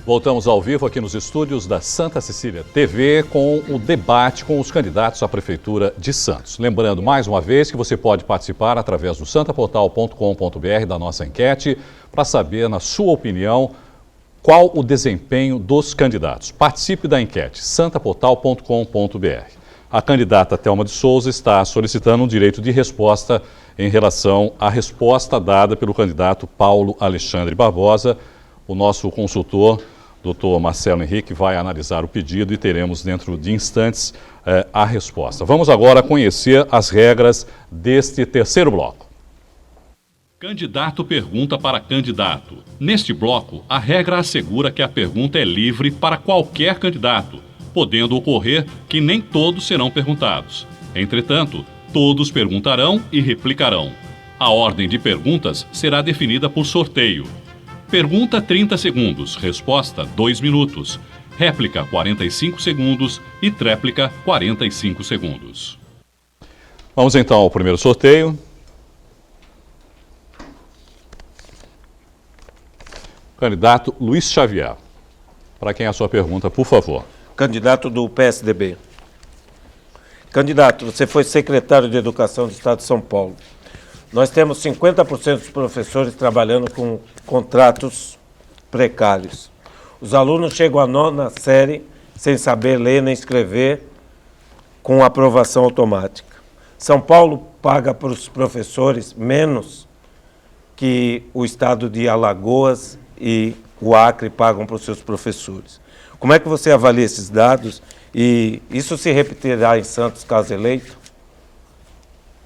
Voltamos ao vivo aqui nos estúdios da Santa Cecília TV com o debate com os candidatos à Prefeitura de Santos. Lembrando mais uma vez que você pode participar através do santaportal.com.br da nossa enquete para saber, na sua opinião, qual o desempenho dos candidatos. Participe da enquete, santaportal.com.br. A candidata Thelma de Souza está solicitando um direito de resposta em relação à resposta dada pelo candidato Paulo Alexandre Barbosa. O nosso consultor, Dr. Marcelo Henrique, vai analisar o pedido e teremos dentro de instantes a resposta. Vamos agora conhecer as regras deste terceiro bloco. Candidato pergunta para candidato. Neste bloco, a regra assegura que a pergunta é livre para qualquer candidato, podendo ocorrer que nem todos serão perguntados. Entretanto, todos perguntarão e replicarão. A ordem de perguntas será definida por sorteio. Pergunta 30 segundos, resposta 2 minutos. Réplica 45 segundos e tréplica 45 segundos. Vamos então ao primeiro sorteio. Candidato Luiz Xavier. Para quem é a sua pergunta, por favor. Candidato do PSDB. Candidato, você foi secretário de Educação do Estado de São Paulo. Nós temos 50% dos professores trabalhando com contratos precários. Os alunos chegam à 9ª série sem saber ler nem escrever, com aprovação automática. São Paulo paga para os professores menos que o estado de Alagoas e o Acre pagam para os seus professores. Como é que você avalia esses dados e isso se repetirá em Santos caso eleito?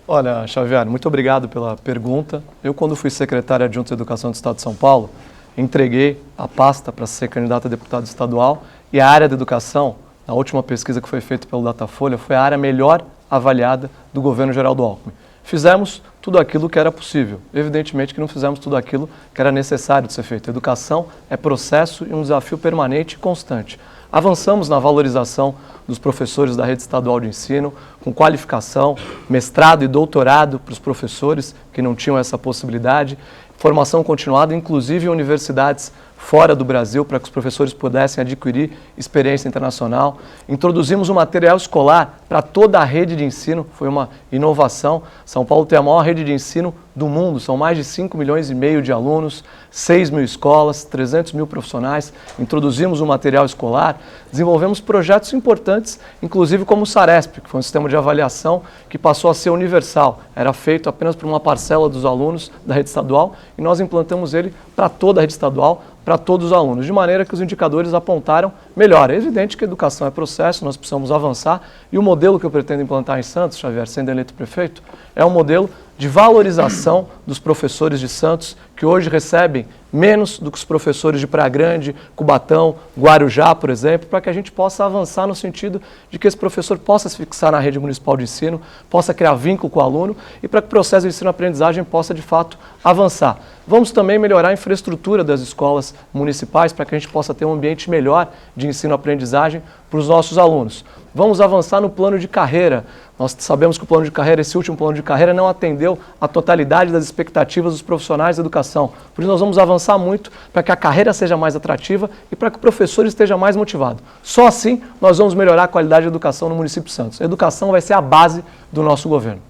Olha, Xavier, muito obrigado pela pergunta. Eu, quando fui secretário adjunto de Educação do Estado de São Paulo, entreguei a pasta para ser candidato a deputado estadual e a área da educação, na última pesquisa que foi feita pelo Datafolha, foi a área melhor avaliada do governo Geraldo Alckmin. Fizemos tudo aquilo que era possível. Evidentemente que não fizemos tudo aquilo que era necessário de ser feito. Educação é processo e um desafio permanente e constante. Avançamos na valorização dos professores da rede estadual de ensino, com qualificação, mestrado e doutorado para os professores que não tinham essa possibilidade, formação continuada, inclusive em universidades fora do Brasil, para que os professores pudessem adquirir experiência internacional. Introduzimos um material escolar para toda a rede de ensino, foi uma inovação. São Paulo tem a maior rede de ensino do mundo, são mais de 5,5 milhões de alunos, 6 mil escolas, 300 mil profissionais. Introduzimos um material escolar, desenvolvemos projetos importantes, inclusive como o Saresp, que foi um sistema de avaliação que passou a ser universal. Era feito apenas por uma parcela dos alunos da rede estadual e nós implantamos ele para toda a rede estadual, para todos os alunos, de maneira que os indicadores apontaram melhor. É evidente que a educação é processo, nós precisamos avançar, e o modelo que eu pretendo implantar em Santos, Xavier, sendo eleito prefeito, é um modelo de valorização dos professores de Santos, que hoje recebem menos do que os professores de Praia Grande, Cubatão, Guarujá, por exemplo, para que a gente possa avançar no sentido de que esse professor possa se fixar na rede municipal de ensino, possa criar vínculo com o aluno e para que o processo de ensino-aprendizagem possa, de fato, avançar. Vamos também melhorar a infraestrutura das escolas municipais para que a gente possa ter um ambiente melhor de ensino-aprendizagem para os nossos alunos. Vamos avançar no plano de carreira. Nós sabemos que o plano de carreira, esse último plano de carreira, não atendeu a totalidade das expectativas dos profissionais da educação. Por isso nós vamos avançar muito para que a carreira seja mais atrativa e para que o professor esteja mais motivado. Só assim nós vamos melhorar a qualidade da educação no município de Santos. A educação vai ser a base do nosso governo.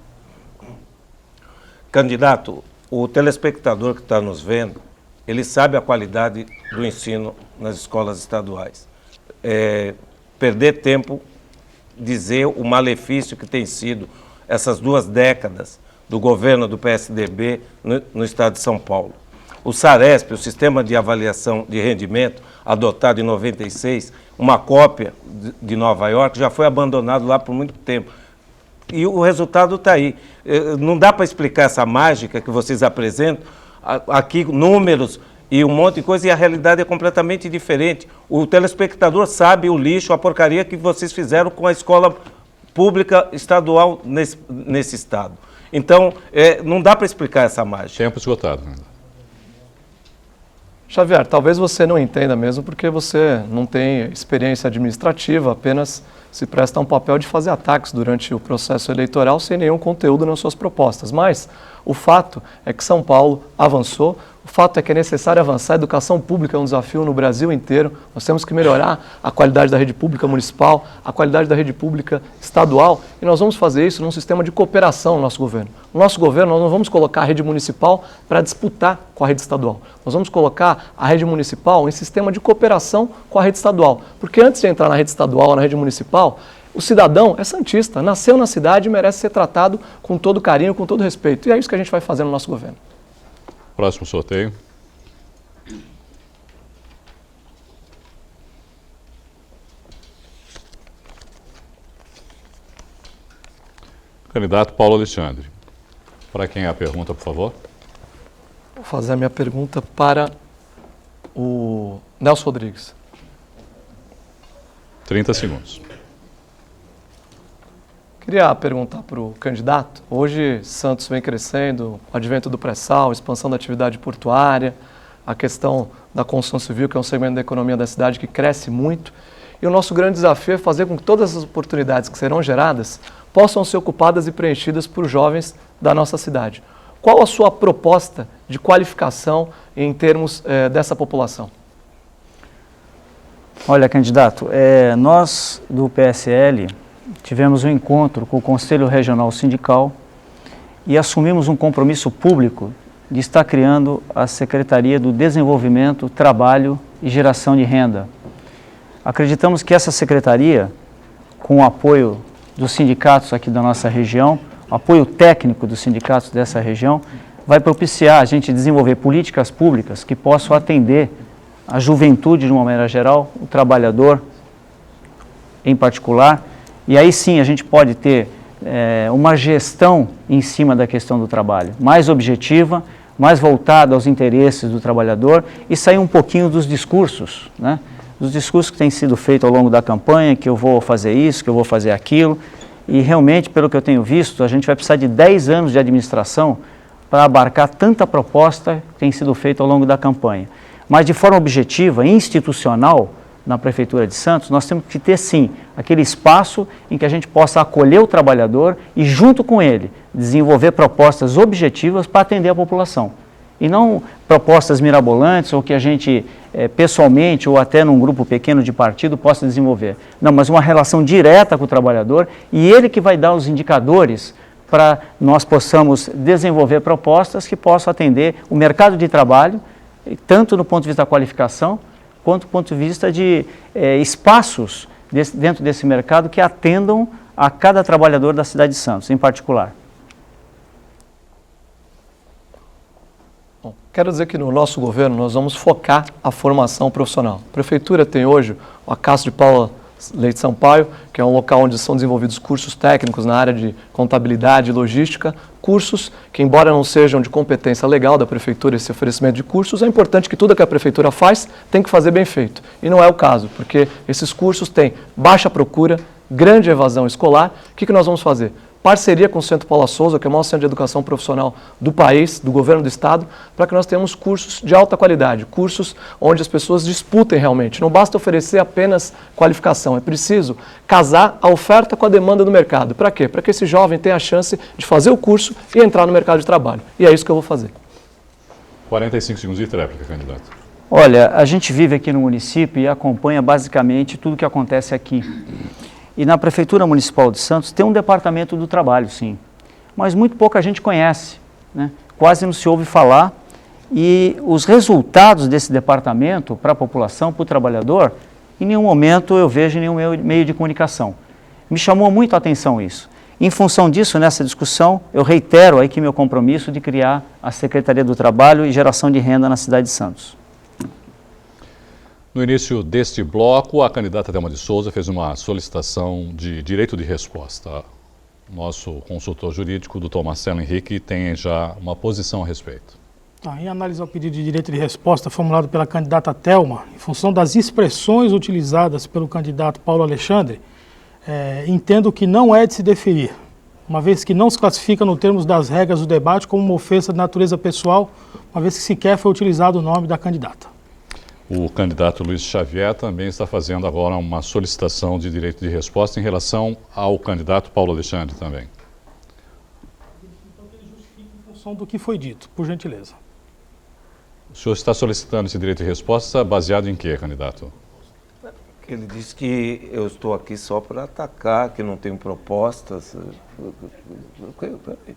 Candidato, o telespectador que está nos vendo, ele sabe a qualidade do ensino nas escolas estaduais. Perder tempo, dizer o malefício que tem sido essas 2 décadas do governo do PSDB no estado de São Paulo. O Saresp, o Sistema de Avaliação de Rendimento, adotado em 96, uma cópia de Nova York, já foi abandonado lá por muito tempo. E o resultado está aí. Não dá para explicar essa mágica que vocês apresentam, aqui números e um monte de coisa, e a realidade é completamente diferente. O telespectador sabe o lixo, a porcaria que vocês fizeram com a escola pública estadual nesse estado. Então, não dá para explicar essa mágica. Tempo esgotado. Xavier, talvez você não entenda mesmo porque você não tem experiência administrativa, apenas se presta a um papel de fazer ataques durante o processo eleitoral sem nenhum conteúdo nas suas propostas. Mas o fato é que São Paulo avançou, O fato é que é necessário avançar. A educação pública é um desafio no Brasil inteiro. Nós temos que melhorar a qualidade da rede pública municipal, a qualidade da rede pública estadual, e nós vamos fazer isso num sistema de cooperação no nosso governo. No nosso governo, nós não vamos colocar a rede municipal para disputar com a rede estadual. Nós vamos colocar a rede municipal em sistema de cooperação com a rede estadual. Porque antes de entrar na rede estadual ou na rede municipal, o cidadão é santista, nasceu na cidade e merece ser tratado com todo carinho, com todo respeito. E é isso que a gente vai fazer no nosso governo. Próximo sorteio. Candidato Paulo Alexandre. Para quem é a pergunta, por favor? Vou fazer a minha pergunta para o Nelson Rodrigues. 30 segundos. Queria perguntar para o candidato, hoje Santos vem crescendo, o advento do pré-sal, expansão da atividade portuária, a questão da construção civil, que é um segmento da economia da cidade que cresce muito, e o nosso grande desafio é fazer com que todas as oportunidades que serão geradas possam ser ocupadas e preenchidas por jovens da nossa cidade. Qual a sua proposta de qualificação em termos dessa população? Olha, candidato, nós do PSL tivemos um encontro com o Conselho Regional Sindical e assumimos um compromisso público de estar criando a Secretaria do Desenvolvimento, Trabalho e Geração de Renda. Acreditamos que essa secretaria, com o apoio dos sindicatos aqui da nossa região, apoio técnico dos sindicatos dessa região, vai propiciar a gente desenvolver políticas públicas que possam atender a juventude de uma maneira geral, o trabalhador em particular. E aí sim a gente pode ter uma gestão em cima da questão do trabalho, mais objetiva, mais voltada aos interesses do trabalhador e sair um pouquinho dos discursos, né? Dos discursos que têm sido feitos ao longo da campanha, que eu vou fazer isso, que eu vou fazer aquilo. E realmente, pelo que eu tenho visto, a gente vai precisar de 10 anos de administração para abarcar tanta proposta que tem sido feita ao longo da campanha. Mas de forma objetiva, institucional, na Prefeitura de Santos, nós temos que ter, sim, aquele espaço em que a gente possa acolher o trabalhador e, junto com ele, desenvolver propostas objetivas para atender a população. E não propostas mirabolantes ou que a gente, pessoalmente ou até num grupo pequeno de partido, possa desenvolver. Não, mas uma relação direta com o trabalhador e ele que vai dar os indicadores para nós possamos desenvolver propostas que possam atender o mercado de trabalho, tanto do ponto de vista da qualificação, quanto do ponto de vista de espaços dentro desse mercado que atendam a cada trabalhador da cidade de Santos, em particular. Bom, quero dizer que no nosso governo nós vamos focar a formação profissional. A Prefeitura tem hoje o Acácio de Paula Leite Sampaio, que é um local onde são desenvolvidos cursos técnicos na área de contabilidade e logística, cursos que, embora não sejam de competência legal da Prefeitura esse oferecimento de cursos, é importante que tudo que a Prefeitura faz tem que fazer bem feito. E não é o caso, porque esses cursos têm baixa procura, grande evasão escolar. O que nós vamos fazer? Parceria com o Centro Paula Souza, que é o maior centro de educação profissional do país, do governo do estado, para que nós tenhamos cursos de alta qualidade, cursos onde as pessoas disputem realmente. Não basta oferecer apenas qualificação, é preciso casar a oferta com a demanda do mercado. Para quê? Para que esse jovem tenha a chance de fazer o curso e entrar no mercado de trabalho. E é isso que eu vou fazer. 45 segundos de tréplica, candidato. Olha, a gente vive aqui no município e acompanha basicamente tudo que acontece aqui. E na Prefeitura Municipal de Santos tem um departamento do trabalho, sim, mas muito pouca gente conhece, né? Quase não se ouve falar, e os resultados desse departamento para a população, para o trabalhador, em nenhum momento eu vejo em nenhum meio de comunicação. Me chamou muito a atenção isso. Em função disso, nessa discussão, eu reitero aqui meu compromisso de criar a Secretaria do Trabalho e Geração de Renda na cidade de Santos. No início deste bloco, a candidata Thelma de Souza fez uma solicitação de direito de resposta. Nosso consultor jurídico, doutor Marcelo Henrique, tem já uma posição a respeito. Em análise ao pedido de direito de resposta formulado pela candidata Thelma, em função das expressões utilizadas pelo candidato Paulo Alexandre, entendo que não é de se deferir, uma vez que não se classifica no termos das regras do debate como uma ofensa de natureza pessoal, uma vez que sequer foi utilizado o nome da candidata. O candidato Luiz Xavier também está fazendo agora uma solicitação de direito de resposta em relação ao candidato Paulo Alexandre também. Então, que ele justifique em função do que foi dito, por gentileza. O senhor está solicitando esse direito de resposta baseado em quê, candidato? Ele disse que eu estou aqui só para atacar, que não tenho propostas.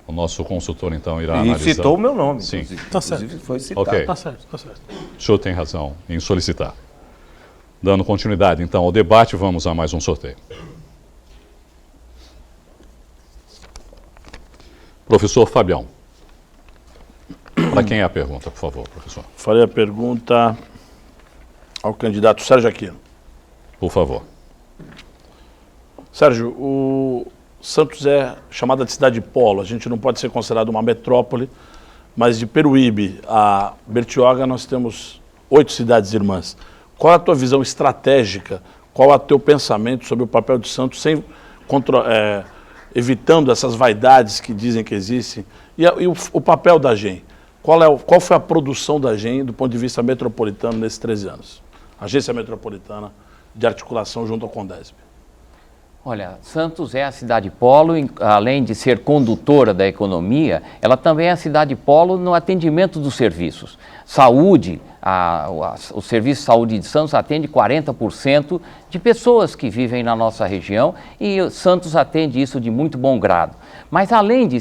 O nosso consultor, então, irá E analisar. citou o meu nome. Sim. Inclusive. Tá certo. Inclusive foi citado. Ok. Tá certo, tá certo. O senhor tem razão em solicitar. Dando continuidade, então, ao debate, vamos a mais um sorteio. Professor Fabião. Para quem é a pergunta, por favor, professor? Farei a pergunta ao candidato Sérgio Aquino. Por favor. Sérgio, o Santos é chamada de cidade polo. A gente não pode ser considerado uma metrópole, mas de Peruíbe a Bertioga nós temos 8 cidades irmãs. Qual é a tua visão estratégica? Qual é o teu pensamento sobre o papel de Santos, evitando essas vaidades que dizem que existem? E o papel da AGEM? Qual foi a produção da AGEM do ponto de vista metropolitano nesses 13 anos? Agência Metropolitana de Articulação junto ao Condesb. Olha, Santos é a cidade polo, além de ser condutora da economia, ela também é a cidade polo no atendimento dos serviços. Saúde, o Serviço de Saúde de Santos atende 40% de pessoas que vivem na nossa região e Santos atende isso de muito bom grado. Mas além de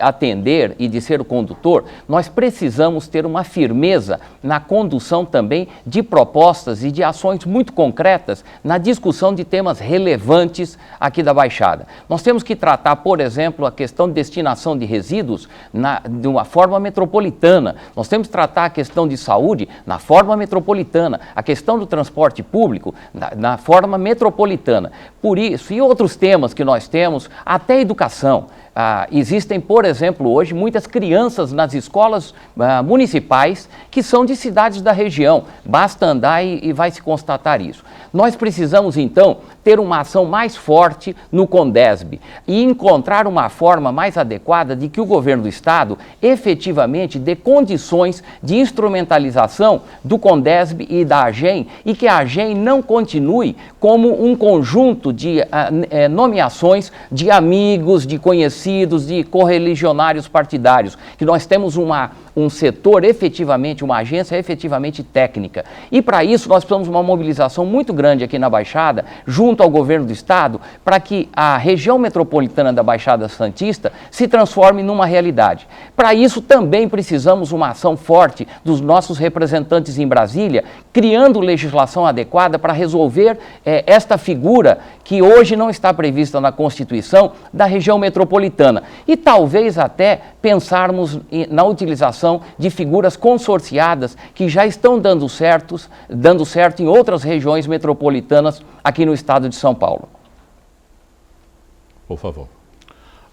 atender e de ser o condutor, nós precisamos ter uma firmeza na condução também de propostas e de ações muito concretas na discussão de temas relevantes aqui da Baixada. Nós temos que tratar, por exemplo, a questão de destinação de resíduos de uma forma metropolitana. Nós temos que tratar a questão de saúde na forma metropolitana, a questão do transporte público na forma metropolitana. Por isso, e outros temas que nós temos, até educação. Existem, por exemplo, hoje muitas crianças nas escolas municipais que são de cidades da região. Basta andar e vai se constatar isso. Nós precisamos, então, ter uma ação mais forte no Condesb e encontrar uma forma mais adequada de que o governo do Estado efetivamente dê condições de instrumentalização do Condesb e da AGEM e que a AGEM não continue como um conjunto de nomeações de amigos, de conhecidos, de correligionários partidários, que nós temos um setor efetivamente, uma agência efetivamente técnica. E para isso nós precisamos de uma mobilização muito grande aqui na Baixada, junto ao governo do Estado, para que a região metropolitana da Baixada Santista se transforme numa realidade. Para isso também precisamos uma ação forte dos nossos representantes em Brasília, criando legislação adequada para resolver esta figura que hoje não está prevista na Constituição da região metropolitana. E talvez até pensarmos na utilização de figuras consorciadas que já estão dando certo em outras regiões metropolitanas aqui no estado de São Paulo. Por favor.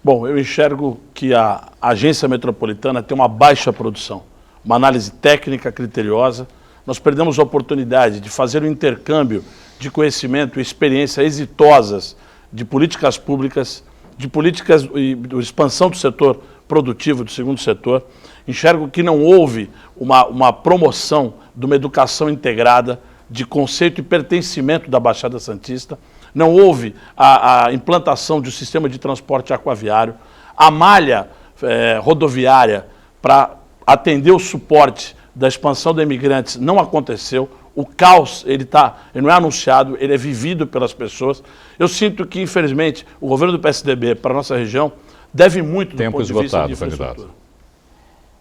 Bom, eu enxergo que a agência metropolitana tem uma baixa produção, uma análise técnica criteriosa. Nós perdemos a oportunidade de fazer um intercâmbio de conhecimento e experiência exitosas de políticas públicas, de políticas e de expansão do setor produtivo, do segundo setor. Enxergo que não houve uma promoção de uma educação integrada, de conceito e pertencimento da Baixada Santista. Não houve a implantação de um sistema de transporte aquaviário. A malha rodoviária para atender o suporte da expansão de imigrantes não aconteceu. O caos, ele não é anunciado, ele é vivido pelas pessoas. Eu sinto que, infelizmente, o governo do PSDB para a nossa região deve muito do ponto de vista de infraestrutura.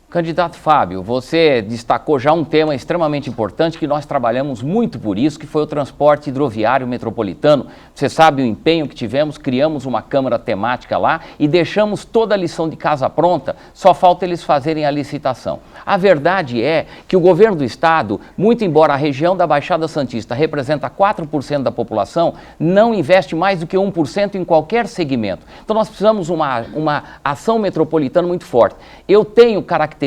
Candidato Fábio, você destacou já um tema extremamente importante que nós trabalhamos muito por isso, que foi o transporte hidroviário metropolitano. Você sabe o empenho que tivemos, criamos uma câmara temática lá e deixamos toda a lição de casa pronta, só falta eles fazerem a licitação. A verdade é que o governo do estado, muito embora a região da Baixada Santista representa 4% da população, não investe mais do que 1% em qualquer segmento. Então nós precisamos uma ação metropolitana muito forte. Eu tenho característica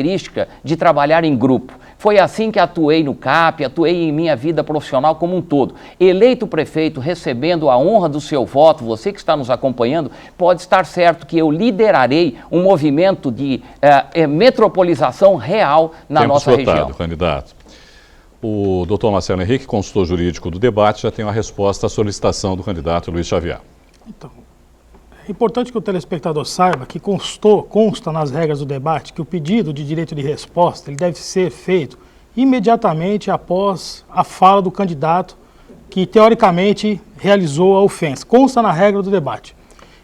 de trabalhar em grupo. Foi assim que atuei no CAP, atuei em minha vida profissional como um todo. Eleito prefeito, recebendo a honra do seu voto, você que está nos acompanhando, pode estar certo que eu liderarei um movimento de metropolização real na nossa região. Candidato. O doutor Marcelo Henrique, consultor jurídico do debate, já tem uma resposta à solicitação do candidato Luiz Xavier. Então, é importante que o telespectador saiba que consta nas regras do debate que o pedido de direito de resposta ele deve ser feito imediatamente após a fala do candidato que, teoricamente, realizou a ofensa. Consta na regra do debate.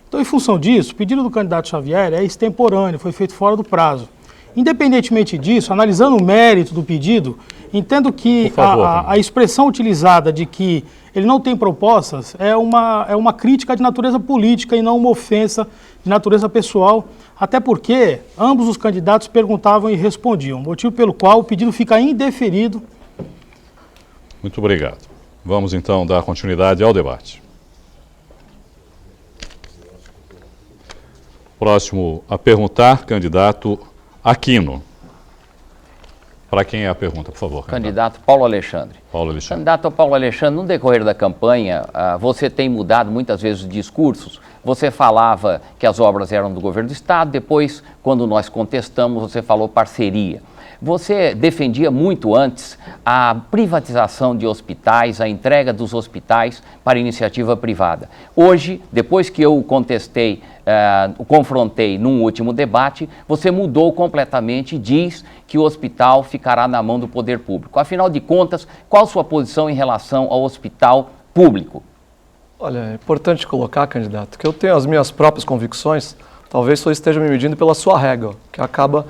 Então, em função disso, o pedido do candidato Xavier é extemporâneo, foi feito fora do prazo. Independentemente disso, analisando o mérito do pedido, entendo que a expressão utilizada de que ele não tem propostas é uma crítica de natureza política e não uma ofensa de natureza pessoal, até porque ambos os candidatos perguntavam e respondiam, motivo pelo qual o pedido fica indeferido. Muito obrigado. Vamos então dar continuidade ao debate. Próximo a perguntar, candidato Aquino. Para quem é a pergunta, por favor? Candidato Paulo Alexandre. Paulo Alexandre. Candidato Paulo Alexandre, no decorrer da campanha, você tem mudado muitas vezes os discursos. Você falava que as obras eram do governo do Estado, depois, quando nós contestamos, você falou parceria. Você defendia muito antes a privatização de hospitais, a entrega dos hospitais para iniciativa privada. Hoje, depois que eu o contestei, o confrontei num último debate, você mudou completamente e diz que o hospital ficará na mão do poder público. Afinal de contas, qual a sua posição em relação ao hospital público? Olha, é importante colocar, candidato, que eu tenho as minhas próprias convicções, talvez só esteja me medindo pela sua regra, que acaba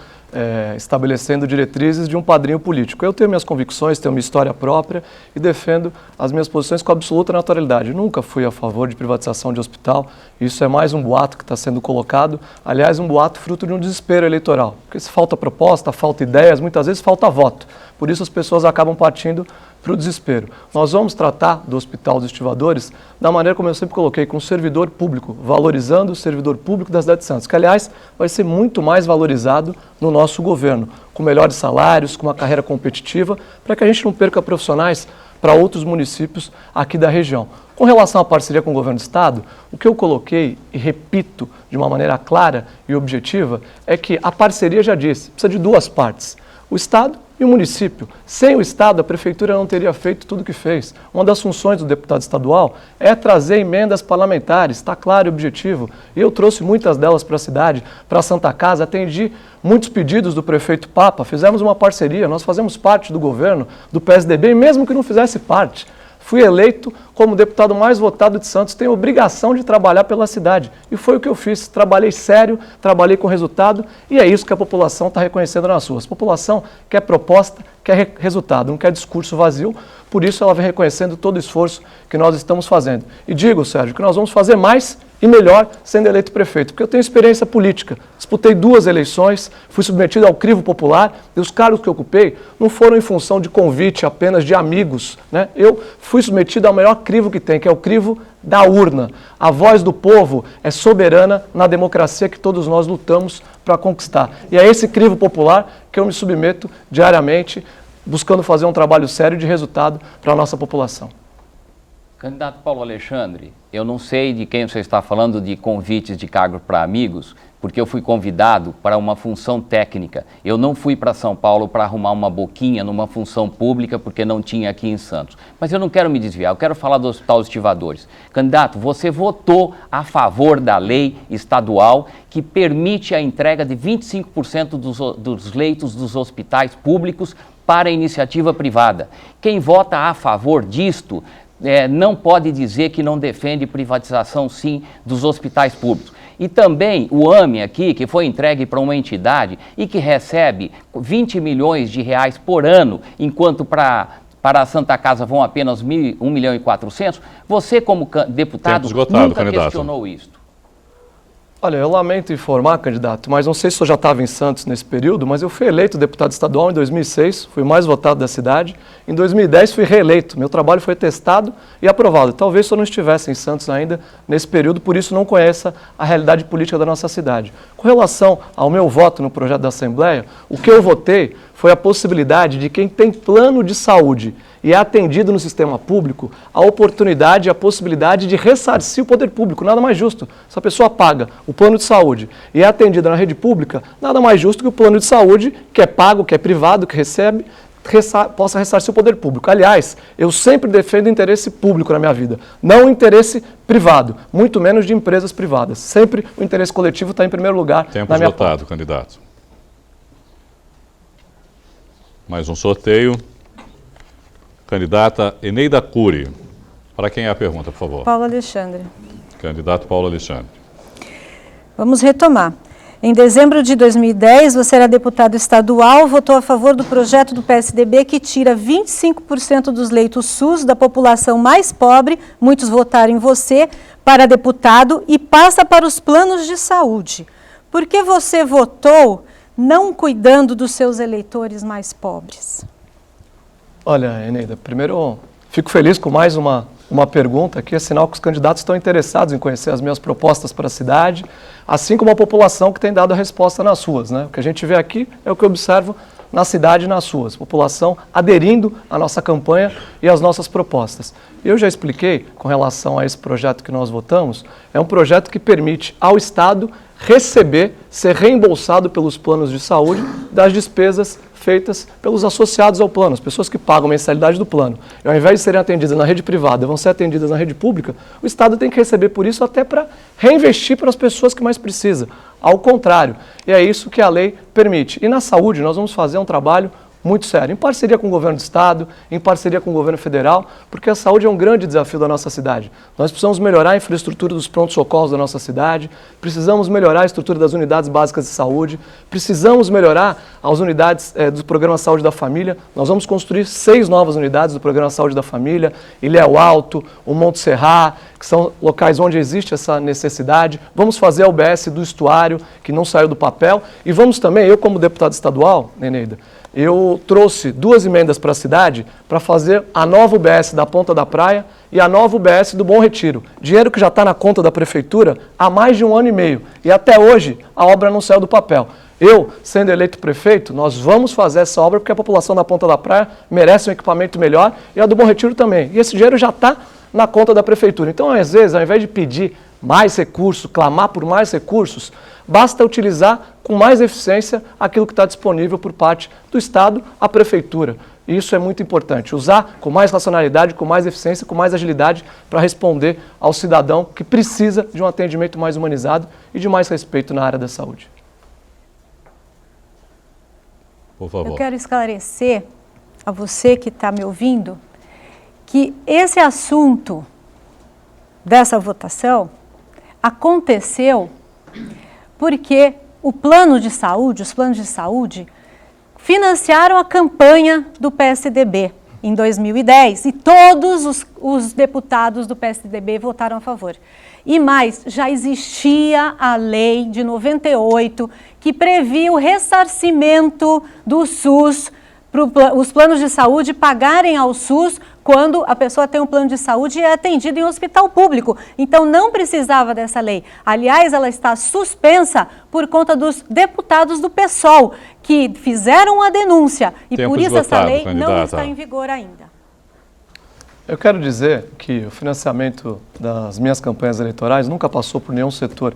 estabelecendo diretrizes de um padrinho político. Eu tenho minhas convicções, tenho minha história própria e defendo as minhas posições com absoluta naturalidade. Nunca fui a favor de privatização de hospital, isso é mais um boato que está sendo colocado, aliás, um boato fruto de um desespero eleitoral, porque se falta proposta, falta ideias, muitas vezes falta voto, por isso as pessoas acabam partindo para o desespero. Nós vamos tratar do Hospital dos Estivadores da maneira como eu sempre coloquei, com o servidor público, valorizando o servidor público da cidade de Santos, que aliás vai ser muito mais valorizado no nosso governo, com melhores salários, com uma carreira competitiva, para que a gente não perca profissionais para outros municípios aqui da região. Com relação à parceria com o governo do Estado, o que eu coloquei e repito de uma maneira clara e objetiva é que a parceria, já disse, precisa de duas partes, o Estado e o município. Sem o Estado, a Prefeitura não teria feito tudo o que fez. Uma das funções do deputado estadual é trazer emendas parlamentares, está claro e objetivo. E eu trouxe muitas delas para a cidade, para a Santa Casa, atendi muitos pedidos do prefeito Papa, fizemos uma parceria, nós fazemos parte do governo, do PSDB, e mesmo que não fizesse parte, fui eleito como deputado mais votado de Santos, tenho obrigação de trabalhar pela cidade. E foi o que eu fiz, trabalhei sério, trabalhei com resultado, e é isso que a população está reconhecendo nas ruas. A população quer proposta, quer resultado, não quer discurso vazio, por isso ela vem reconhecendo todo o esforço que nós estamos fazendo. E digo, Sérgio, que nós vamos fazer mais e melhor sendo eleito prefeito, porque eu tenho experiência política, disputei 2 eleições, fui submetido ao crivo popular, e os cargos que eu ocupei não foram em função de convite apenas de amigos, né? Eu fui submetido ao melhor crivo que tem, que é o crivo da urna. A voz do povo é soberana na democracia que todos nós lutamos para conquistar. E é esse crivo popular que eu me submeto diariamente, buscando fazer um trabalho sério de resultado para a nossa população. Candidato Paulo Alexandre, eu não sei de quem você está falando de convites de cargo para amigos, porque eu fui convidado para uma função técnica. Eu não fui para São Paulo para arrumar uma boquinha numa função pública, porque não tinha aqui em Santos. Mas eu não quero me desviar, eu quero falar do Hospital dos Estivadores. Candidato, você votou a favor da lei estadual que permite a entrega de 25% dos leitos dos hospitais públicos para a iniciativa privada. Quem vota a favor disto não pode dizer que não defende privatização, sim, dos hospitais públicos. E também o AME aqui, que foi entregue para uma entidade e que recebe 20 milhões de reais por ano, enquanto para a Santa Casa vão apenas 1 milhão e 400, você como deputado nunca questionou isso? Olha, eu lamento informar, candidato, mas não sei se o senhor já estava em Santos nesse período, mas eu fui eleito deputado estadual em 2006, fui o mais votado da cidade. Em 2010 fui reeleito, meu trabalho foi testado e aprovado. Talvez o senhor não estivesse em Santos ainda nesse período, por isso não conheça a realidade política da nossa cidade. Com relação ao meu voto no projeto da Assembleia, o que eu votei foi a possibilidade de quem tem plano de saúde e é atendido no sistema público, a oportunidade e a possibilidade de ressarcir o poder público, nada mais justo. Se a pessoa paga o plano de saúde e é atendida na rede pública, nada mais justo que o plano de saúde, que é pago, que é privado, que recebe, possa ressarcir o poder público. Aliás, eu sempre defendo o interesse público na minha vida, não o interesse privado, muito menos de empresas privadas. Sempre o interesse coletivo está em primeiro lugar na minha pauta. Candidato. Mais um sorteio. Candidata Eneida Cury. Para quem é a pergunta, por favor? Paulo Alexandre. Candidato Paulo Alexandre. Vamos retomar. Em dezembro de 2010, você era deputado estadual, votou a favor do projeto do PSDB que tira 25% dos leitos SUS da população mais pobre, muitos votaram em você, para deputado e passa para os planos de saúde. Por que você votou não cuidando dos seus eleitores mais pobres? Olha, Eneida, primeiro fico feliz com mais uma pergunta aqui, é sinal que os candidatos estão interessados em conhecer as minhas propostas para a cidade, assim como a população que tem dado a resposta nas ruas, né? O que a gente vê aqui é o que eu observo na cidade e nas ruas, população aderindo à nossa campanha e às nossas propostas. Eu já expliquei com relação a esse projeto que nós votamos, é um projeto que permite ao Estado receber, ser reembolsado pelos planos de saúde das despesas feitas pelos associados ao plano, as pessoas que pagam a mensalidade do plano. E ao invés de serem atendidas na rede privada, vão ser atendidas na rede pública, o Estado tem que receber por isso até para reinvestir para as pessoas que mais precisam. Ao contrário, e é isso que a lei permite. E na saúde nós vamos fazer um trabalho muito sério, em parceria com o governo do Estado, em parceria com o governo federal, porque a saúde é um grande desafio da nossa cidade. Nós precisamos melhorar a infraestrutura dos prontos-socorros da nossa cidade, precisamos melhorar a estrutura das unidades básicas de saúde, precisamos melhorar as unidades do Programa Saúde da Família. Nós vamos construir 6 novas unidades do Programa Saúde da Família, Ilhéu Alto, o Monte Serrat, que são locais onde existe essa necessidade. Vamos fazer a UBS do Estuário, que não saiu do papel, e vamos também, eu como deputado estadual, Eneida, eu trouxe 2 emendas para a cidade para fazer a nova UBS da Ponta da Praia e a nova UBS do Bom Retiro. Dinheiro que já está na conta da prefeitura há mais de 1 ano e meio. E até hoje a obra não saiu do papel. Eu, sendo eleito prefeito, nós vamos fazer essa obra porque a população da Ponta da Praia merece um equipamento melhor e a do Bom Retiro também. E esse dinheiro já está na conta da prefeitura. Então, às vezes, ao invés de pedir mais recursos, clamar por mais recursos, basta utilizar com mais eficiência aquilo que está disponível por parte do Estado à Prefeitura. E isso é muito importante, usar com mais racionalidade, com mais eficiência, com mais agilidade para responder ao cidadão que precisa de um atendimento mais humanizado e de mais respeito na área da saúde. Por favor. Eu quero esclarecer a você que está me ouvindo que esse assunto dessa votação aconteceu porque o plano de saúde, os planos de saúde, financiaram a campanha do PSDB em 2010 e todos os deputados do PSDB votaram a favor. E mais, já existia a lei de 98 que previa o ressarcimento do SUS, para os planos de saúde pagarem ao SUS quando a pessoa tem um plano de saúde e é atendida em hospital público. Então não precisava dessa lei. Aliás, ela está suspensa por conta dos deputados do PSOL, que fizeram a denúncia e por isso essa lei não está em vigor ainda. Eu quero dizer que o financiamento das minhas campanhas eleitorais nunca passou por nenhum setor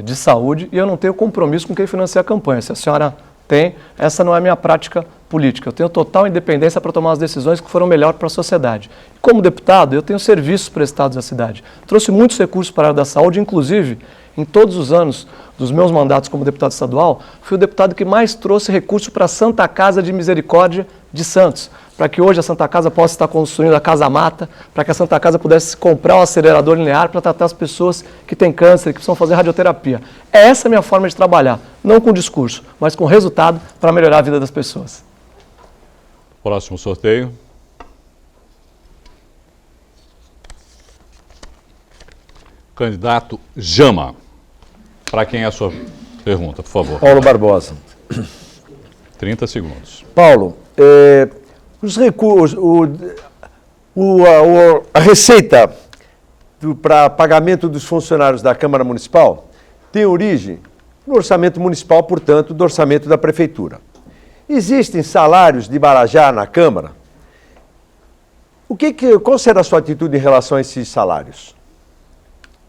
de saúde e eu não tenho compromisso com quem financia a campanha. Se a senhora tem, essa não é a minha prática política. Eu tenho total independência para tomar as decisões que foram melhor para a sociedade. Como deputado, eu tenho serviços prestados à cidade. Trouxe muitos recursos para a área da saúde, inclusive, em todos os anos dos meus mandatos como deputado estadual, fui o deputado que mais trouxe recursos para a Santa Casa de Misericórdia de Santos, para que hoje a Santa Casa possa estar construindo a Casa Mata, para que a Santa Casa pudesse comprar um acelerador linear para tratar as pessoas que têm câncer, que precisam fazer radioterapia. É essa a minha forma de trabalhar, não com discurso, mas com resultado para melhorar a vida das pessoas. Próximo sorteio. Candidato Jama. Para quem é a sua pergunta, por favor? Paulo Barbosa. 30 segundos. Paulo, os recursos, a receita para pagamento dos funcionários da Câmara Municipal tem origem no orçamento municipal, portanto, do orçamento da Prefeitura. Existem salários de Marajá na Câmara? Qual será a sua atitude em relação a esses salários?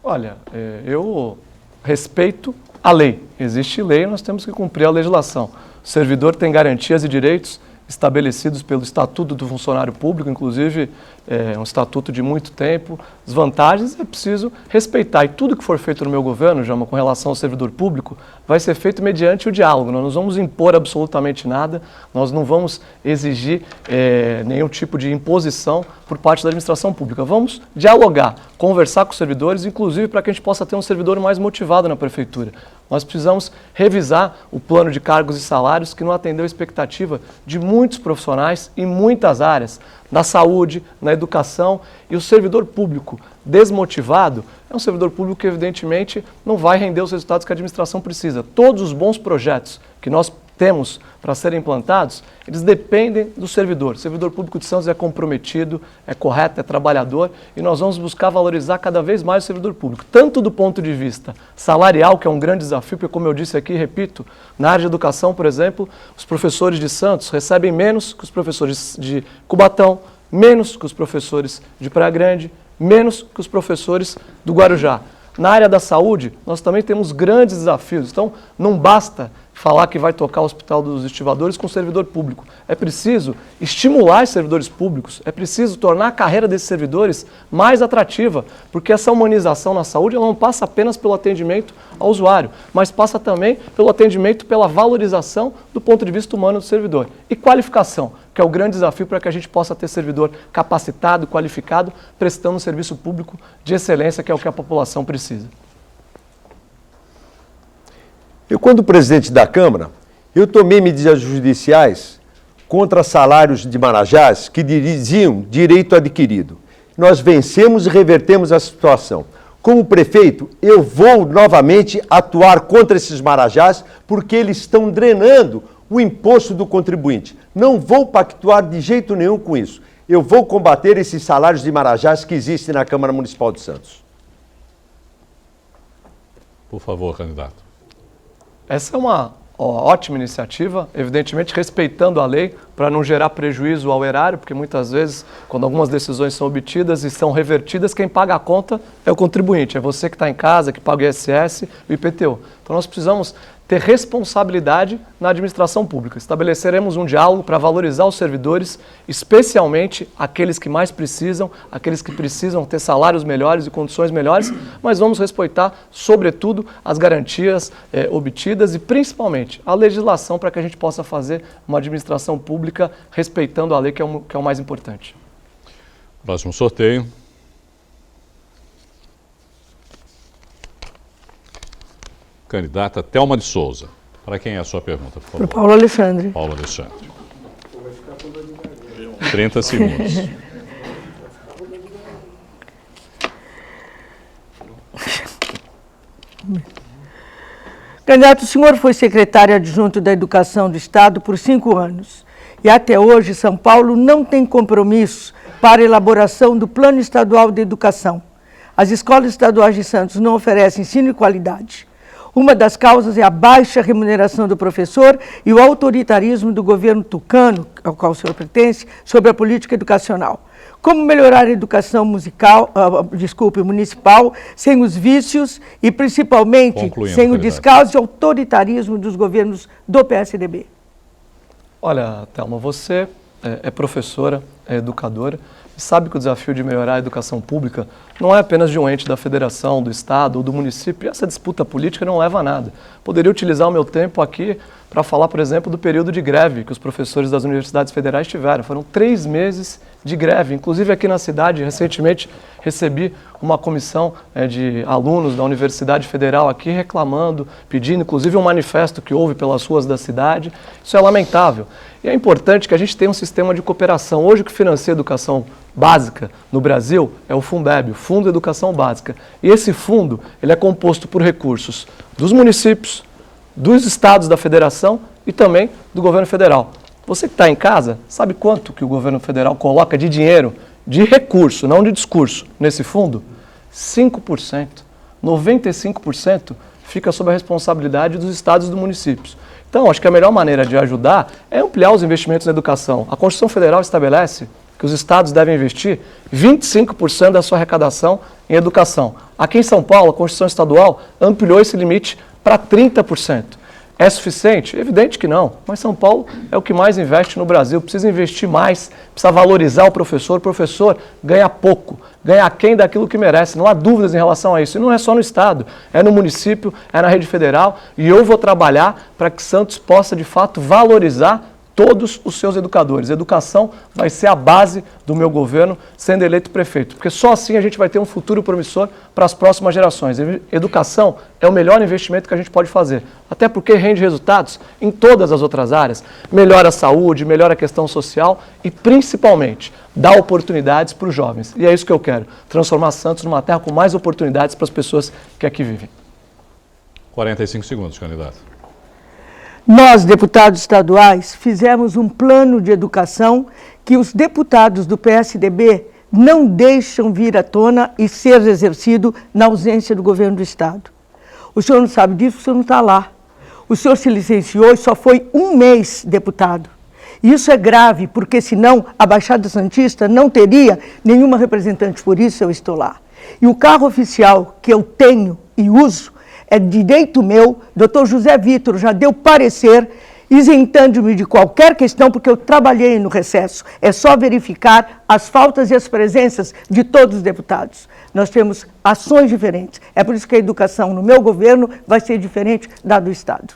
Olha, eu respeito a lei. Existe lei, nós temos que cumprir a legislação. O servidor tem garantias e direitos estabelecidos pelo Estatuto do Funcionário Público, inclusive é um estatuto de muito tempo. As vantagens é preciso respeitar. E tudo que for feito no meu governo, Jama, com relação ao servidor público, vai ser feito mediante o diálogo. Nós não vamos impor absolutamente nada, nós não vamos exigir nenhum tipo de imposição por parte da administração pública. Vamos dialogar, conversar com os servidores, inclusive para que a gente possa ter um servidor mais motivado na prefeitura. Nós precisamos revisar o plano de cargos e salários que não atendeu a expectativa de muitos profissionais em muitas áreas, na saúde, na educação, e o servidor público desmotivado é um servidor público que evidentemente não vai render os resultados que a administração precisa. Todos os bons projetos que nós temos para serem implantados, eles dependem do servidor. O servidor público de Santos é comprometido, é correto, é trabalhador, e nós vamos buscar valorizar cada vez mais o servidor público, tanto do ponto de vista salarial, que é um grande desafio, porque como eu disse aqui, repito, na área de educação, por exemplo, os professores de Santos recebem menos que os professores de Cubatão, menos que os professores de Praia Grande, menos que os professores do Guarujá. Na área da saúde, nós também temos grandes desafios, então não basta falar que vai tocar o Hospital dos Estivadores com servidor público. É preciso estimular os servidores públicos, é preciso tornar a carreira desses servidores mais atrativa, porque essa humanização na saúde ela não passa apenas pelo atendimento ao usuário, mas passa também pelo atendimento, pela valorização do ponto de vista humano do servidor. E qualificação, que é o grande desafio para que a gente possa ter servidor capacitado, qualificado, prestando um serviço público de excelência, que é o que a população precisa. Eu, quando presidente da Câmara, eu tomei medidas judiciais contra salários de marajás que diziam direito adquirido. Nós vencemos e revertemos a situação. Como prefeito, eu vou novamente atuar contra esses marajás porque eles estão drenando o imposto do contribuinte. Não vou pactuar de jeito nenhum com isso. Eu vou combater esses salários de marajás que existem na Câmara Municipal de Santos. Por favor, candidato. Essa é uma ótima iniciativa, evidentemente respeitando a lei para não gerar prejuízo ao erário, porque muitas vezes, quando algumas decisões são obtidas e são revertidas, quem paga a conta é o contribuinte, é você que está em casa, que paga o ISS e o IPTU. Então nós precisamos ter responsabilidade na administração pública. Estabeleceremos um diálogo para valorizar os servidores, especialmente aqueles que mais precisam, aqueles que precisam ter salários melhores e condições melhores, mas vamos respeitar, sobretudo, as garantias obtidas e, principalmente, a legislação para que a gente possa fazer uma administração pública respeitando a lei, que é o mais importante. Próximo sorteio. Candidata Thelma de Souza. Para quem é a sua pergunta, por favor? Para Paulo Alexandre. Paulo Alexandre. 30 segundos. Candidato, o senhor foi secretário adjunto da Educação do Estado por 5 anos. E até hoje, São Paulo não tem compromisso para a elaboração do Plano Estadual de Educação. As escolas estaduais de Santos não oferecem ensino e qualidade. Uma das causas é a baixa remuneração do professor e o autoritarismo do governo tucano, ao qual o senhor pertence, sobre a política educacional. Como melhorar a educação municipal sem os vícios e, principalmente, sem o descaso e autoritarismo dos governos do PSDB? Olha, Thelma, você é professora, é educadora, e sabe que o desafio de melhorar a educação pública não é apenas de um ente da federação, do estado ou do município, e essa disputa política não leva a nada. Poderia utilizar o meu tempo aqui para falar, por exemplo, do período de greve que os professores das universidades federais tiveram. Foram 3 meses de greve. Inclusive aqui na cidade, recentemente, recebi uma comissão de alunos da Universidade Federal aqui reclamando, pedindo, inclusive, um manifesto que houve pelas ruas da cidade. Isso é lamentável. E é importante que a gente tenha um sistema de cooperação. Hoje o que financia a educação básica no Brasil é o Fundeb, o Fundo de Educação Básica. E esse fundo ele é composto por recursos dos municípios, dos estados da federação e também do governo federal. Você que está em casa, sabe quanto que o governo federal coloca de dinheiro, de recurso, não de discurso, nesse fundo? 5%. 95% fica sob a responsabilidade dos estados e dos municípios. Então, acho que a melhor maneira de ajudar é ampliar os investimentos na educação. A Constituição Federal estabelece que os estados devem investir 25% da sua arrecadação em educação. Aqui em São Paulo, a Constituição Estadual ampliou esse limite para 30%. É suficiente? Evidente que não, mas São Paulo é o que mais investe no Brasil, precisa investir mais, precisa valorizar o professor ganha pouco, ganha aquém daquilo que merece, não há dúvidas em relação a isso, e não é só no Estado, é no município, é na rede federal, e eu vou trabalhar para que Santos possa de fato valorizar todos os seus educadores. Educação vai ser a base do meu governo sendo eleito prefeito, porque só assim a gente vai ter um futuro promissor para as próximas gerações. Educação é o melhor investimento que a gente pode fazer, até porque rende resultados em todas as outras áreas, melhora a saúde, melhora a questão social e principalmente dá oportunidades para os jovens. E é isso que eu quero, transformar Santos numa terra com mais oportunidades para as pessoas que aqui vivem. 45 segundos, candidato. Nós, deputados estaduais, fizemos um plano de educação que os deputados do PSDB não deixam vir à tona e ser exercido na ausência do governo do Estado. O senhor não sabe disso, o senhor não está lá. O senhor se licenciou e só foi um mês deputado. E isso é grave, porque senão a Baixada Santista não teria nenhuma representante, por isso eu estou lá. E o carro oficial que eu tenho e uso é direito meu, doutor José Vitor já deu parecer, isentando-me de qualquer questão, porque eu trabalhei no recesso. É só verificar as faltas e as presenças de todos os deputados. Nós temos ações diferentes. É por isso que a educação no meu governo vai ser diferente da do Estado.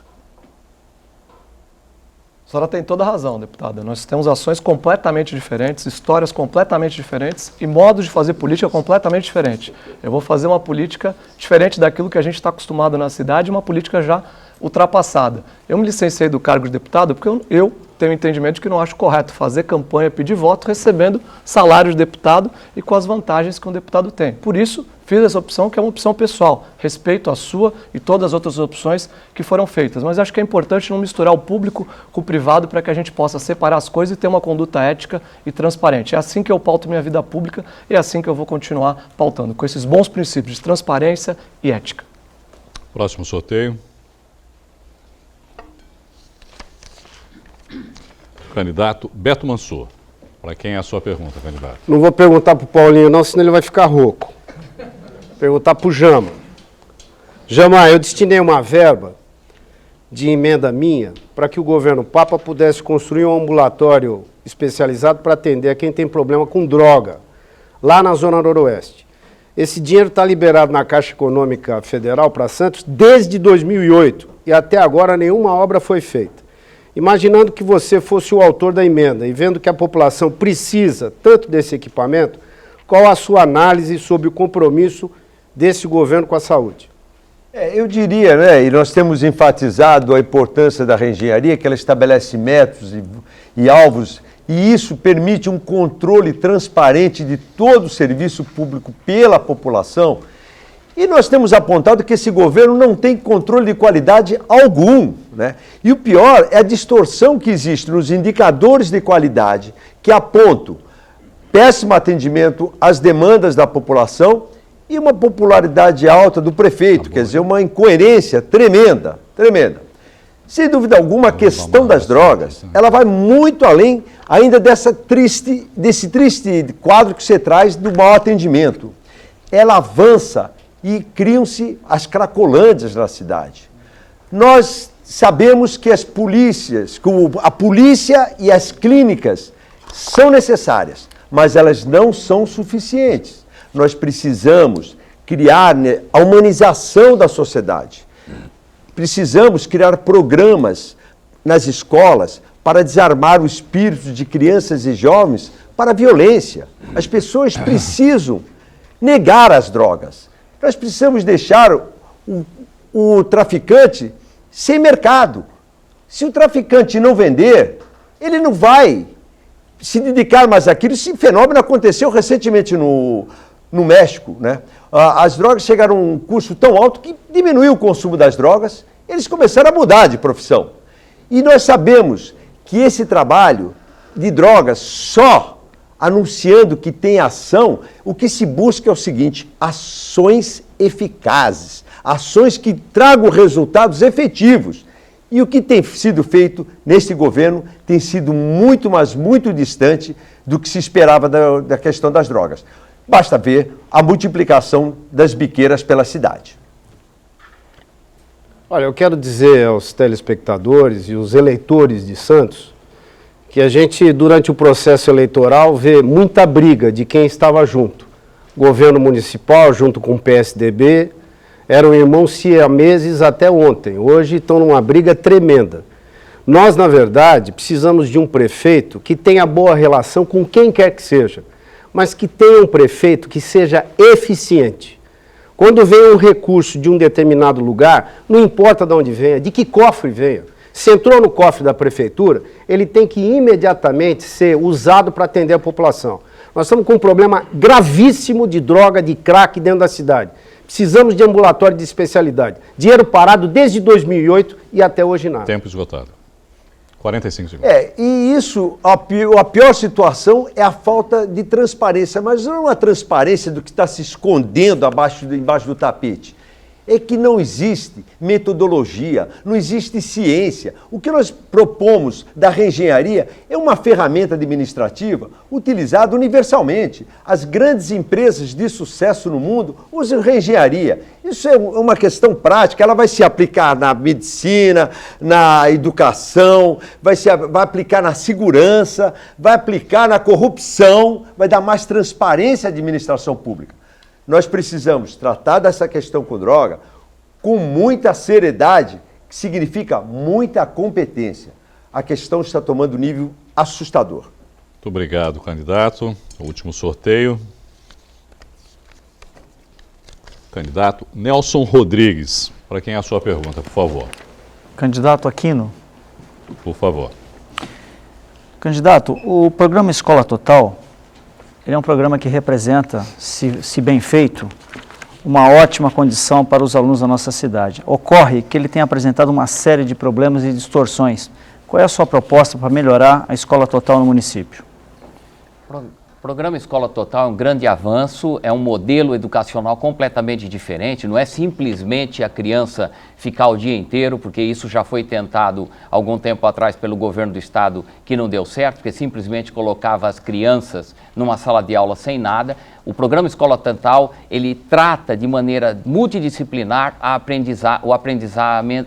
A senhora tem toda a razão, deputada. Nós temos ações completamente diferentes, histórias completamente diferentes e modos de fazer política completamente diferentes. Eu vou fazer uma política diferente daquilo que a gente está acostumado na cidade, uma política já ultrapassada. Eu me licenciei do cargo de deputado porque eu tenho o entendimento de que não acho correto fazer campanha, pedir voto, recebendo salário de deputado e com as vantagens que um deputado tem. Por isso, fiz essa opção, que é uma opção pessoal. Respeito a sua e todas as outras opções que foram feitas. Mas acho que é importante não misturar o público com o privado para que a gente possa separar as coisas e ter uma conduta ética e transparente. É assim que eu pauto minha vida pública e é assim que eu vou continuar pautando, com esses bons princípios de transparência e ética. Próximo sorteio. Candidato Beto Mansur. Para quem é a sua pergunta, candidato? Não vou perguntar para o Paulinho não, senão ele vai ficar rouco. Vou perguntar para o Jama. Jama, eu destinei uma verba de emenda minha para que o governo Papa pudesse construir um ambulatório especializado para atender a quem tem problema com droga, lá na Zona Noroeste. Esse dinheiro está liberado na Caixa Econômica Federal para Santos desde 2008 e até agora nenhuma obra foi feita. Imaginando que você fosse o autor da emenda e vendo que a população precisa tanto desse equipamento, qual a sua análise sobre o compromisso desse governo com a saúde? Eu diria, né, e nós temos enfatizado a importância da reengenharia, que ela estabelece métodos e alvos, e isso permite um controle transparente de todo o serviço público pela população. E nós temos apontado que esse governo não tem controle de qualidade algum, né? E o pior é a distorção que existe nos indicadores de qualidade que apontam péssimo atendimento às demandas da população e uma popularidade alta do prefeito, quer dizer, uma incoerência tremenda, tremenda. Sem dúvida alguma, a questão das drogas, ela vai muito além ainda desse triste quadro que você traz do mau atendimento. Ela avança e criam-se as cracolândias na cidade. Nós sabemos que as polícias, a polícia e as clínicas são necessárias, mas elas não são suficientes. Nós precisamos criar a humanização da sociedade. Precisamos criar programas nas escolas para desarmar o espírito de crianças e jovens para a violência. As pessoas precisam negar as drogas. Nós precisamos deixar o traficante sem mercado. Se o traficante não vender, ele não vai se dedicar mais àquilo. Esse fenômeno aconteceu recentemente no México, né? As drogas chegaram a um custo tão alto que diminuiu o consumo das drogas, eles começaram a mudar de profissão. E nós sabemos que esse trabalho de drogas só anunciando que tem ação, o que se busca é o seguinte: ações eficazes, ações que tragam resultados efetivos. E o que tem sido feito neste governo tem sido muito, mas muito distante do que se esperava da questão das drogas. Basta ver a multiplicação das biqueiras pela cidade. Olha, eu quero dizer aos telespectadores e os eleitores de Santos que a gente, durante o processo eleitoral, vê muita briga de quem estava junto. Governo municipal junto com o PSDB, eram irmãos siameses até ontem. Hoje estão numa briga tremenda. Nós, na verdade, precisamos de um prefeito que tenha boa relação com quem quer que seja, mas que tenha um prefeito que seja eficiente. Quando vem um recurso de um determinado lugar, não importa de onde venha, de que cofre venha. Se entrou no cofre da prefeitura, ele tem que imediatamente ser usado para atender a população. Nós estamos com um problema gravíssimo de droga, de crack dentro da cidade. Precisamos de ambulatório de especialidade. Dinheiro parado desde 2008 e até hoje nada. Tempo esgotado. 45 segundos. E isso, a pior situação é a falta de transparência, mas não é uma transparência do que está se escondendo embaixo do tapete. É que não existe metodologia, não existe ciência. O que nós propomos da reengenharia é uma ferramenta administrativa utilizada universalmente. As grandes empresas de sucesso no mundo usam reengenharia. Isso é uma questão prática, ela vai se aplicar na medicina, na educação, vai aplicar na segurança, vai aplicar na corrupção, vai dar mais transparência à administração pública. Nós precisamos tratar dessa questão com droga com muita seriedade, que significa muita competência. A questão está tomando nível assustador. Muito obrigado, candidato. O último sorteio. Candidato Nelson Rodrigues. Para quem é a sua pergunta, por favor. Candidato Aquino. Por favor. Candidato, o programa Escola Total, ele é um programa que representa, se bem feito, uma ótima condição para os alunos da nossa cidade. Ocorre que ele tem apresentado uma série de problemas e distorções. Qual é a sua proposta para melhorar a Escola Total no município? O programa Escola Total é um grande avanço, é um modelo educacional completamente diferente, não é simplesmente a criança ficar o dia inteiro, porque isso já foi tentado algum tempo atrás pelo governo do estado, que não deu certo, porque simplesmente colocava as crianças numa sala de aula sem nada. O programa Escola Total, ele trata de maneira multidisciplinar a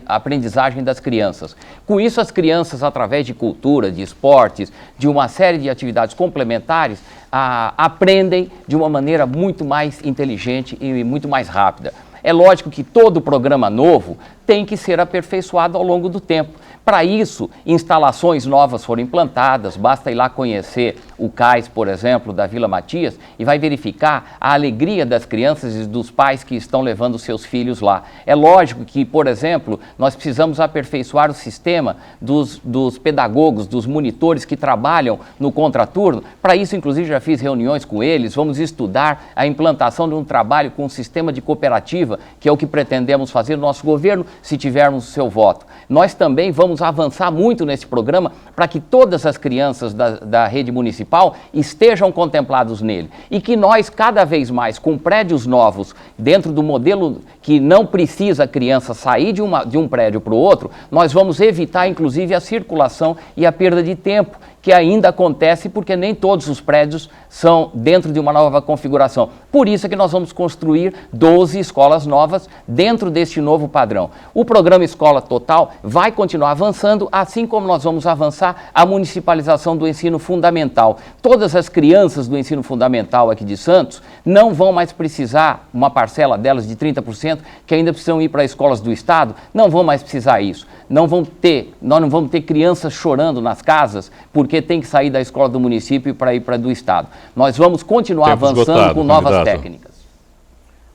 aprendizagem das crianças. Com isso, as crianças, através de cultura, de esportes, de uma série de atividades complementares, aprendem de uma maneira muito mais inteligente e muito mais rápida. É lógico que todo programa novo tem que ser aperfeiçoado ao longo do tempo. Para isso, instalações novas foram implantadas, basta ir lá conhecer o CAIS, por exemplo, da Vila Matias, e vai verificar a alegria das crianças e dos pais que estão levando seus filhos lá. É lógico que, por exemplo, nós precisamos aperfeiçoar o sistema dos pedagogos, dos monitores que trabalham no contraturno. Para isso, inclusive, já fiz reuniões com eles, vamos estudar a implantação de um trabalho com um sistema de cooperativa, que é o que pretendemos fazer no nosso governo, se tivermos o seu voto. Nós também vamos avançar muito nesse programa para que todas as crianças da rede municipal estejam contemplados nele. E que nós, cada vez mais, com prédios novos, dentro do modelo que não precisa a criança sair de um prédio para o outro, nós vamos evitar, inclusive, a circulação e a perda de tempo, que ainda acontece porque nem todos os prédios são dentro de uma nova configuração. Por isso é que nós vamos construir 12 escolas novas dentro deste novo padrão. O programa Escola Total vai continuar avançando, assim como nós vamos avançar a municipalização do ensino fundamental. Todas as crianças do ensino fundamental aqui de Santos não vão mais precisar, uma parcela delas de 30%, que ainda precisam ir para escolas do Estado, não vão mais precisar isso. Nós não vamos ter crianças chorando nas casas porque tem que sair da escola do município para ir para a do Estado. Nós vamos continuar avançando com novas técnicas.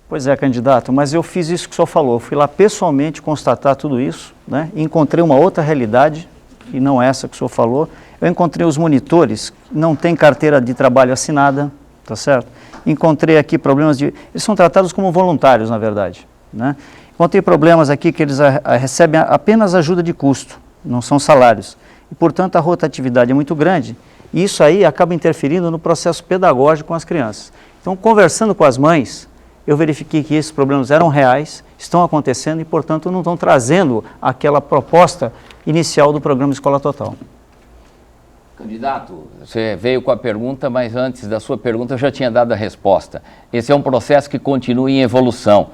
Pois é, candidato, mas eu fiz isso que o senhor falou. Eu fui lá pessoalmente constatar tudo isso, né? E encontrei uma outra realidade, e não essa que o senhor falou. Eu encontrei os monitores que não têm carteira de trabalho assinada, tá certo? Encontrei aqui problemas de... Eles são tratados como voluntários, na verdade, né? Encontrei problemas aqui que eles recebem apenas ajuda de custo, não são salários. E, portanto, a rotatividade é muito grande e isso aí acaba interferindo no processo pedagógico com as crianças. Então, conversando com as mães, eu verifiquei que esses problemas eram reais, estão acontecendo e, portanto, não estão trazendo aquela proposta inicial do programa Escola Total. Candidato, você veio com a pergunta, mas antes da sua pergunta eu já tinha dado a resposta. Esse é um processo que continua em evolução.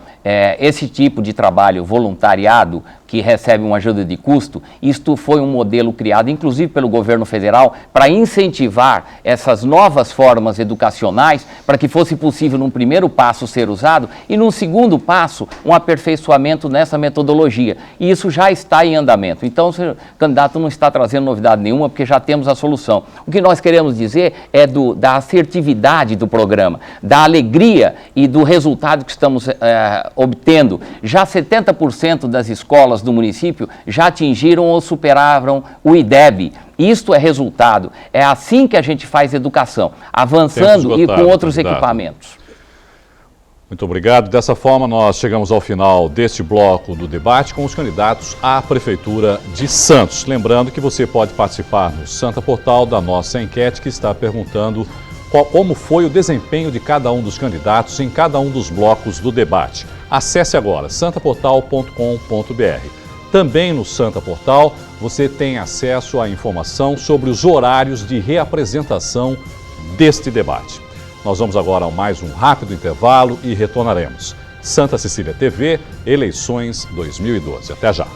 Esse tipo de trabalho voluntariado que recebe uma ajuda de custo. Isto foi um modelo criado, inclusive pelo governo federal, para incentivar essas novas formas educacionais, para que fosse possível, num primeiro passo, ser usado, e num segundo passo, um aperfeiçoamento nessa metodologia. E isso já está em andamento. Então, o candidato não está trazendo novidade nenhuma, porque já temos a solução. O que nós queremos dizer é da assertividade do programa, da alegria e do resultado que estamos obtendo. Já 70% das escolas do município já atingiram ou superaram o IDEB. Isto é resultado. É assim que a gente faz educação, avançando e com outros equipamentos. Muito obrigado. Dessa forma, nós chegamos ao final deste bloco do debate com os candidatos à Prefeitura de Santos. Lembrando que você pode participar no Santa Portal da nossa enquete, que está perguntando como foi o desempenho de cada um dos candidatos em cada um dos blocos do debate. Acesse agora santaportal.com.br. Também no Santa Portal você tem acesso à informação sobre os horários de reapresentação deste debate. Nós vamos agora a mais um rápido intervalo e retornaremos. Santa Cecília TV, eleições 2012. Até já.